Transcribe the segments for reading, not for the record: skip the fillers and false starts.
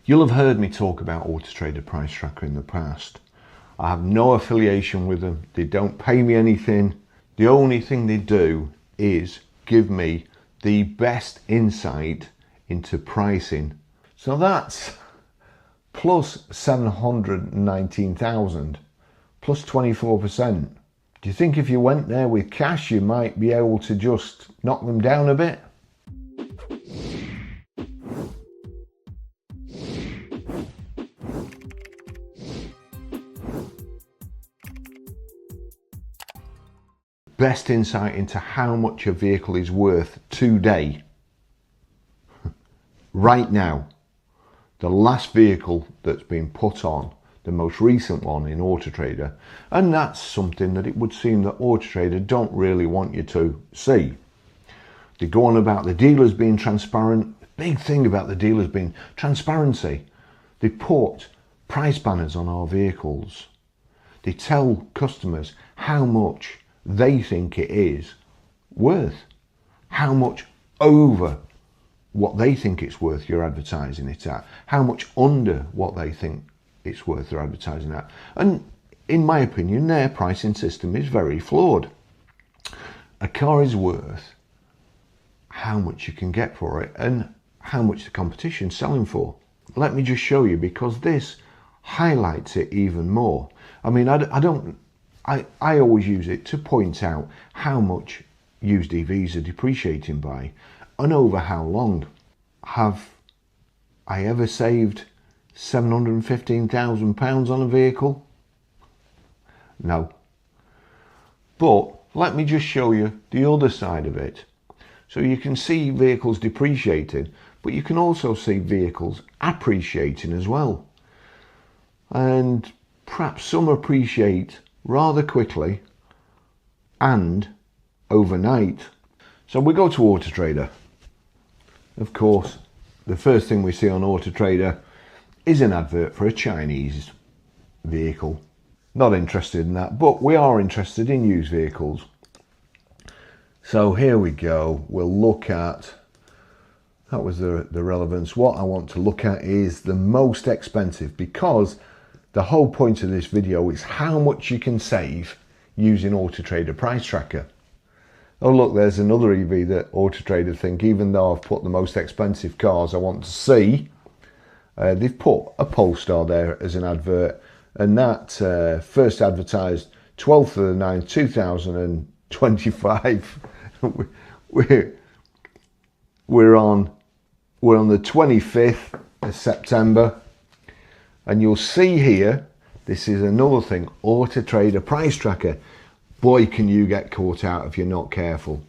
You'll have heard me talk about AutoTrader Price Tracker in the past. I have no affiliation with them. They don't pay me anything. The only thing they do is give me the best insight into pricing. So that's plus 719,000 plus 24%. Do you think if you went there with cash you might be able to just knock them down a bit? Best insight into how much a vehicle is worth today. Right now, the last vehicle that's been put on, the most recent one in AutoTrader, and that's something that it would seem that AutoTrader don't really want you to see. They go on about the dealers being transparent. The big thing about the dealers being transparency. They put price banners on our vehicles. They tell customers how much they think it is worth, how much over what they think it's worth you're advertising it at, how much under what they think it's worth they're advertising at. And in my opinion, their pricing system is very flawed. A car is worth how much you can get for it and how much the competition's selling for. Let me just show you, because this highlights it even more. I mean, I always use it to point out how much used EVs are depreciating by and over how long. Have I ever saved £715,000 on a vehicle? No. But let me just show you the other side of it. So you can see vehicles depreciating, but you can also see vehicles appreciating as well. And perhaps some appreciate rather quickly and overnight. So we go to AutoTrader. Of course, the first thing we see on AutoTrader is an advert for a Chinese vehicle. Not interested in that, but we are interested in used vehicles. So here we go. We'll look at, that was the relevance. What I want to look at is the most expensive, because the whole point of this video is how much you can save using AutoTrader Price Tracker. Oh look, there's another EV that AutoTrader think, even though I've put the most expensive cars I want to see, they've put a Polestar there as an advert, and that first advertised 12th of the 9th 2025. we're on the 25th of September. And you'll see here, this is another thing, AutoTrader Price Tracker. Boy, can you get caught out if you're not careful.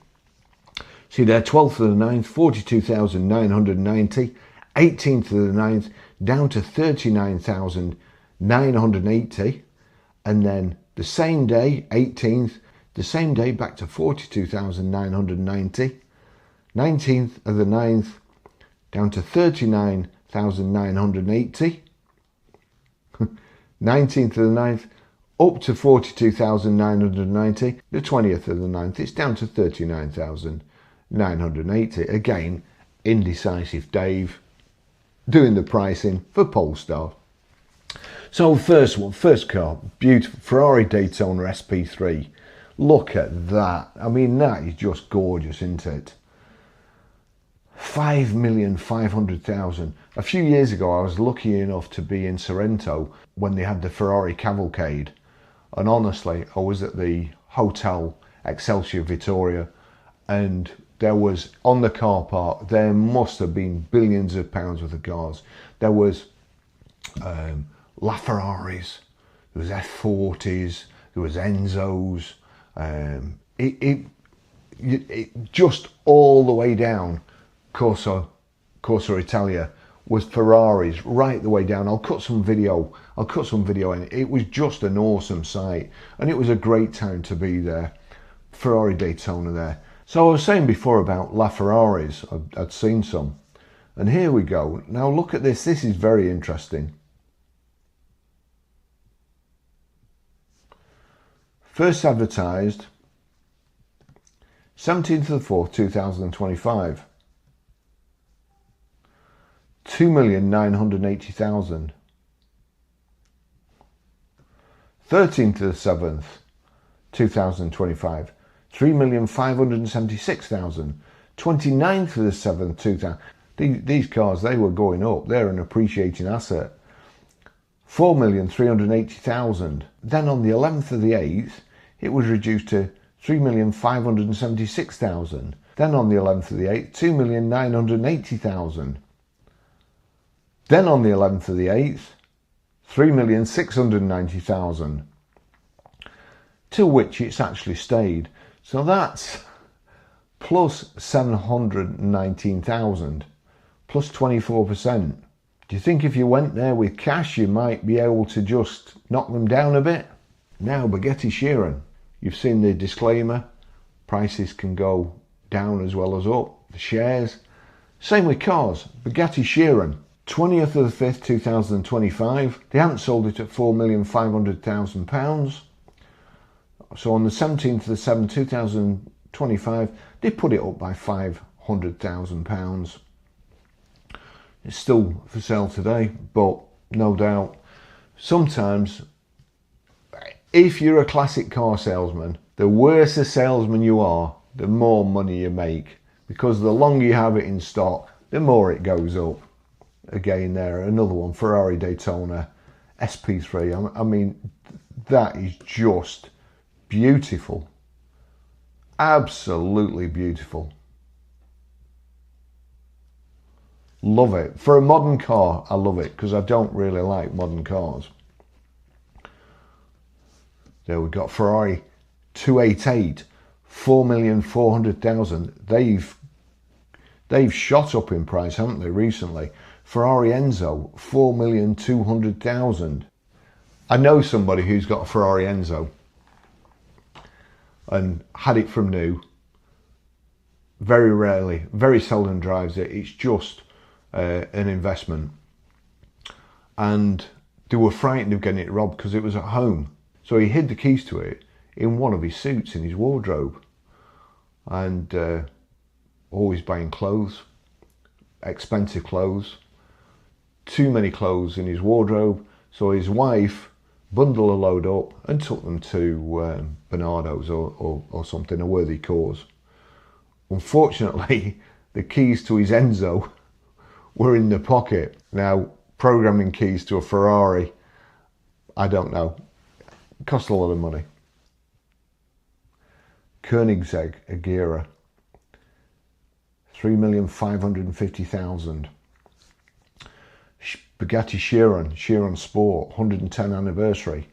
See there, 12th of the 9th, 42,990. 18th of the 9th, down to 39,980. And then the same day, 18th, the same day back to 42,990. 19th of the 9th, down to 39,980. 19th of the 9th, up to 42,990. The 20th of the 9th, it's down to 39,980. Again, indecisive Dave doing the pricing for Polestar. So first car, beautiful Ferrari Daytona SP3. Look at that. I mean, that is just gorgeous, isn't it? 5,500,000. A few years ago, I was lucky enough to be in Sorrento when they had the Ferrari cavalcade, and honestly, I was at the Hotel Excelsior Vittoria, and there was, on the car park, there must have been billions of pounds worth of cars. There was LaFerraris, there was F40s, there was Enzos, it just all the way down. Corsa Italia was Ferraris right the way down. I'll cut some video in. It was just an awesome sight, and it was a great time to be there. Ferrari Daytona there. So I was saying before about LaFerraris, I'd seen some, and here we go. Now look at this. This is very interesting. First advertised 17th of the 4th 2025. 2,980,000. 13th of the 7th, 2025, 3,576,000. 29th of the 7th, 2000. These cars, they were going up. They're an appreciating asset. 4,380,000. Then on the 11th of the 8th, it was reduced to 3,576,000. Then on the 11th of the 8th, 2,980,000. Then on the 11th of the 8th, 3,690,000. To which it's actually stayed. So that's plus 719,000, plus 24%. Do you think if you went there with cash, you might be able to just knock them down a bit? Now, Bugatti Chiron. You've seen the disclaimer. Prices can go down as well as up. The shares. Same with cars. Bugatti Chiron. 20th of the 5th, 2025. They hadn't sold it at £4,500,000. So on the 17th of the 7th, 2025, they put it up by £500,000. It's still for sale today, but no doubt, sometimes if you're a classic car salesman, the worse a salesman you are, the more money you make, because the longer you have it in stock, the more it goes up. Again, there, another one, Ferrari Daytona SP3. I mean, that is just beautiful. Absolutely beautiful. Love it. For a modern car, I love it, because I don't really like modern cars. There we've got Ferrari 288, 4,400,000. They've shot up in price, haven't they, recently? Ferrari Enzo, 4,200,000. I know somebody who's got a Ferrari Enzo and had it from new. Very rarely, very seldom drives it. It's just an investment. And they were frightened of getting it robbed because it was at home. So he hid the keys to it in one of his suits in his wardrobe. And always buying clothes, expensive clothes. Too many clothes in his wardrobe, so his wife bundled a load up and took them to Bernardo's or something, a worthy cause. Unfortunately, the keys to his Enzo were in the pocket. Now, programming keys to a Ferrari, I don't know, it cost a lot of money. Koenigsegg Agera, 3,550,000. Bugatti Chiron Sport, 110 anniversary,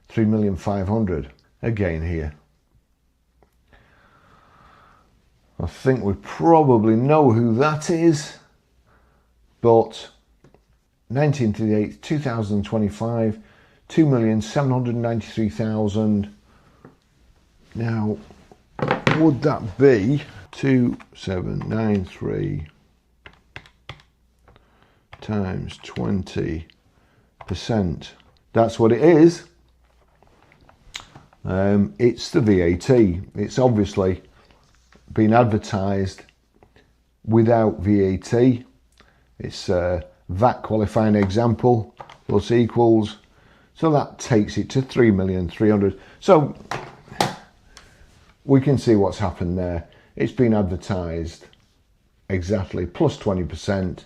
3,500,000. Again here. I think we probably know who that is, but 19th of the 8th, 2025, 2,793,000. Now, would that be 2793 times 20%? That's what it is. It's the VAT. It's obviously been advertised without VAT. It's a VAT qualifying example plus equals, so that takes it to 3,300,000. So we can see what's happened there. It's been advertised exactly plus 20%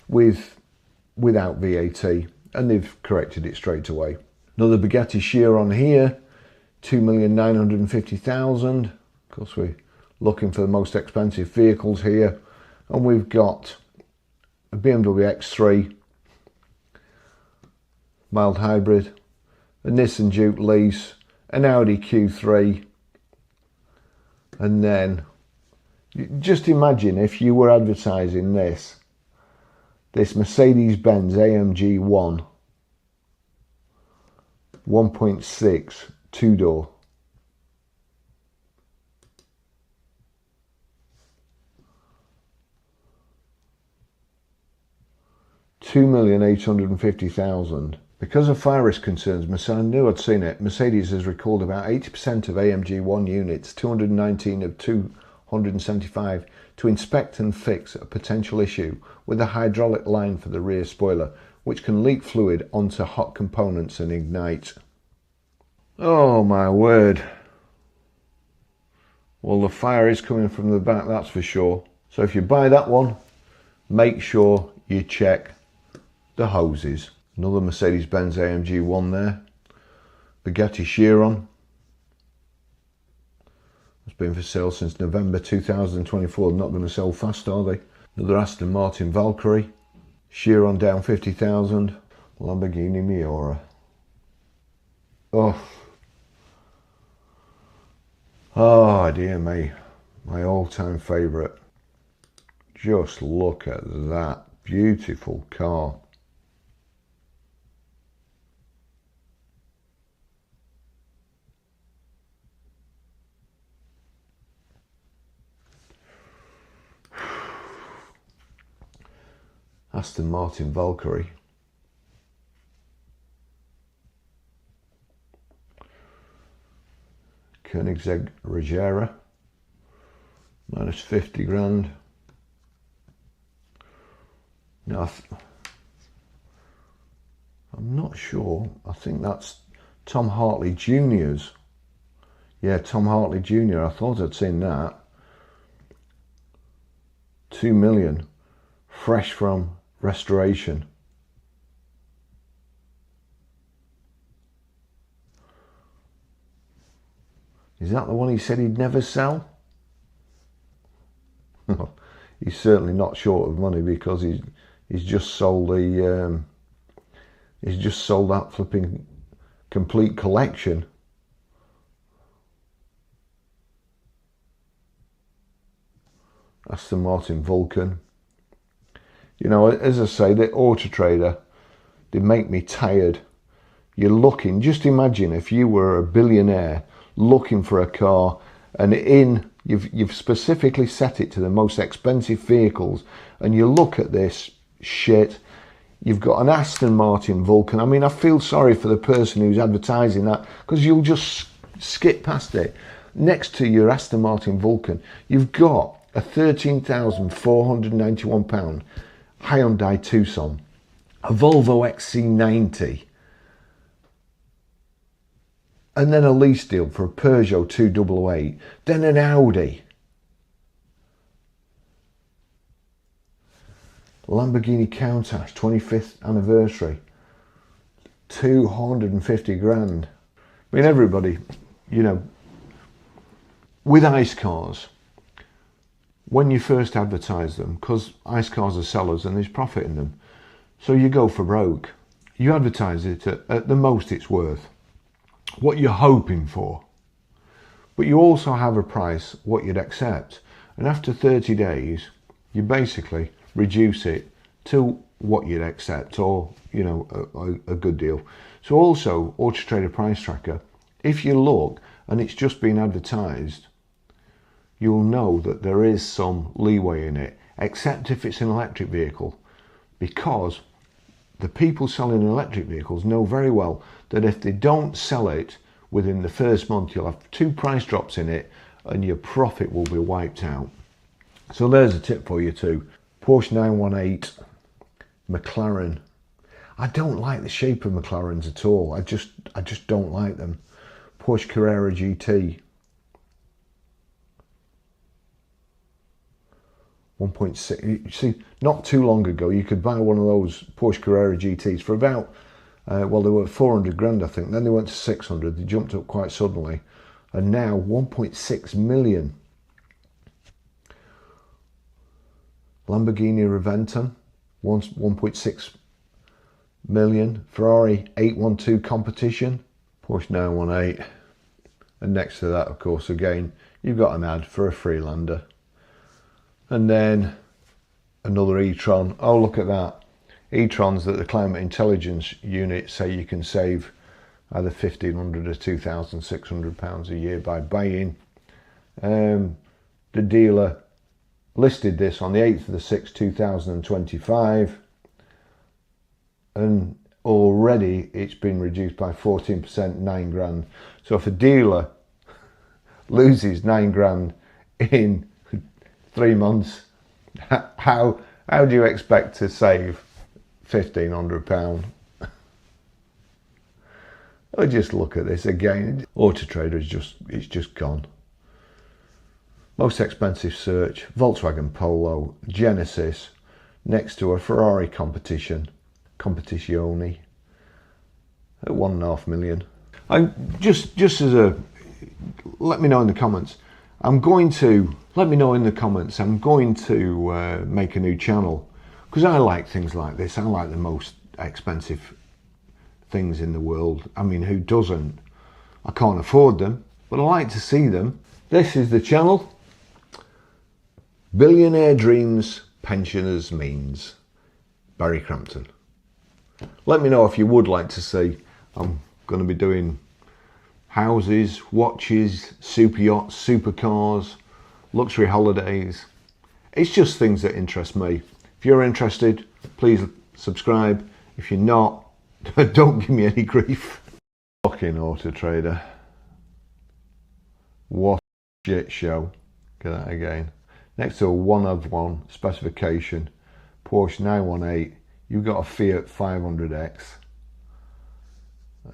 without VAT, and they've corrected it straight away. Another Bugatti Chiron here, 2,950,000. Of course, we're looking for the most expensive vehicles here, and we've got a BMW X3 mild hybrid, a Nissan Juke lease, an Audi Q3, and then just imagine if you were advertising this Mercedes-Benz AMG-One 1.6 two-door. £2,850,000. Because of fire risk concerns, I knew I'd seen it. Mercedes has recalled about 80% of AMG-One units, 219 of 275, to inspect and fix a potential issue with the hydraulic line for the rear spoiler, which can leak fluid onto hot components and ignite. Oh my word. Well, the fire is coming from the back, that's for sure. So if you buy that one, make sure you check the hoses. Another Mercedes-Benz AMG-One there. Bugatti Chiron. It's been for sale since November 2024. They're not going to sell fast, are they? Another Aston Martin Valkyrie. Chiron down 50,000. Lamborghini Miura. Oh dear me. My all-time favourite. Just look at that beautiful car. Aston Martin Valkyrie. Koenigsegg Regera. Minus 50 grand. Now, I'm not sure. I think that's Tom Hartley Jr.'s. Yeah, Tom Hartley Jr. I thought I'd seen that. 2 million. Fresh from restoration. Is that the one he said he'd never sell? He's certainly not short of money, because he's just sold the he's just sold that flipping complete collection. Aston Martin Vulcan. You know, as I say, the AutoTrader, they make me tired. You're looking, just imagine if you were a billionaire looking for a car, and you've specifically set it to the most expensive vehicles, and you look at this shit. You've got an Aston Martin Vulcan. I mean, I feel sorry for the person who's advertising that, because you'll just skip past it. Next to your Aston Martin Vulcan, you've got a £13,491 Hyundai Tucson, a Volvo XC90, and then a lease deal for a Peugeot 288, then an Audi, Lamborghini Countach 25th anniversary, 250 grand. I mean, everybody, you know, with ICE cars, when you first advertise them, because ICE cars are sellers and there's profit in them, so you go for broke. You advertise it at the most it's worth, what you're hoping for, but you also have a price what you'd accept, and after 30 days you basically reduce it to what you'd accept, or you know, a good deal. So also AutoTrader Price Tracker, if you look and it's just been advertised, you'll know that there is some leeway in it, except if it's an electric vehicle, because the people selling electric vehicles know very well that if they don't sell it within the first month, you'll have 2 price drops in it and your profit will be wiped out. So there's a tip for you too. Porsche 918, McLaren. I don't like the shape of McLarens at all. I just don't like them. Porsche Carrera GT. 1.6. You see, not too long ago you could buy one of those Porsche Carrera GTs for about well, they were 400 grand I think, then they went to 600. They jumped up quite suddenly, and now 1.6 million. Lamborghini Reventon, 1.6 million. Ferrari 812 Competition, Porsche 918, and next to that, of course, again you've got an ad for a Freelander. And then another e-tron. Oh, look at that. E-trons that the Climate Intelligence Unit say you can save either £1,500 or £2,600 a year by buying. The dealer listed this on the 8th of the 6th, 2025. And already it's been reduced by 14%, 9 grand. So if a dealer loses 9 grand in 3 months. How do you expect to save £1,500? Oh, just look at this again. AutoTrader is just gone. Most expensive search, Volkswagen Polo, Genesis, next to a Ferrari competizione at 1.5 million. Just as a, let me know in the comments. Let me know in the comments. I'm going to make a new channel because I like things like this. I like the most expensive things in the world. I mean, who doesn't? I can't afford them, but I like to see them. This is the channel. Billionaire Dreams, Pensioners Means. Barrie Crampton. Let me know if you would like to see. I'm going to be doing houses, watches, super yachts, supercars, luxury holidays. It's just things that interest me. If you're interested, please subscribe. If you're not, don't give me any grief. Fucking AutoTrader. What a shit show. Look at that again. Next to a 1/1 specification, Porsche 918, you've got a Fiat 500X.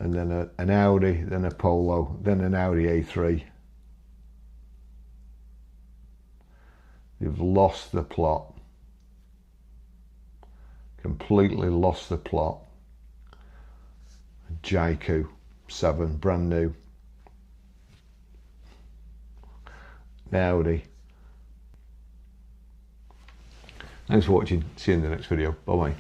And then an Audi, then a Polo, then an Audi A3. You've lost the plot. Completely lost the plot. Jaiku 7, brand new. Audi. Thanks for watching. See you in the next video. Bye bye.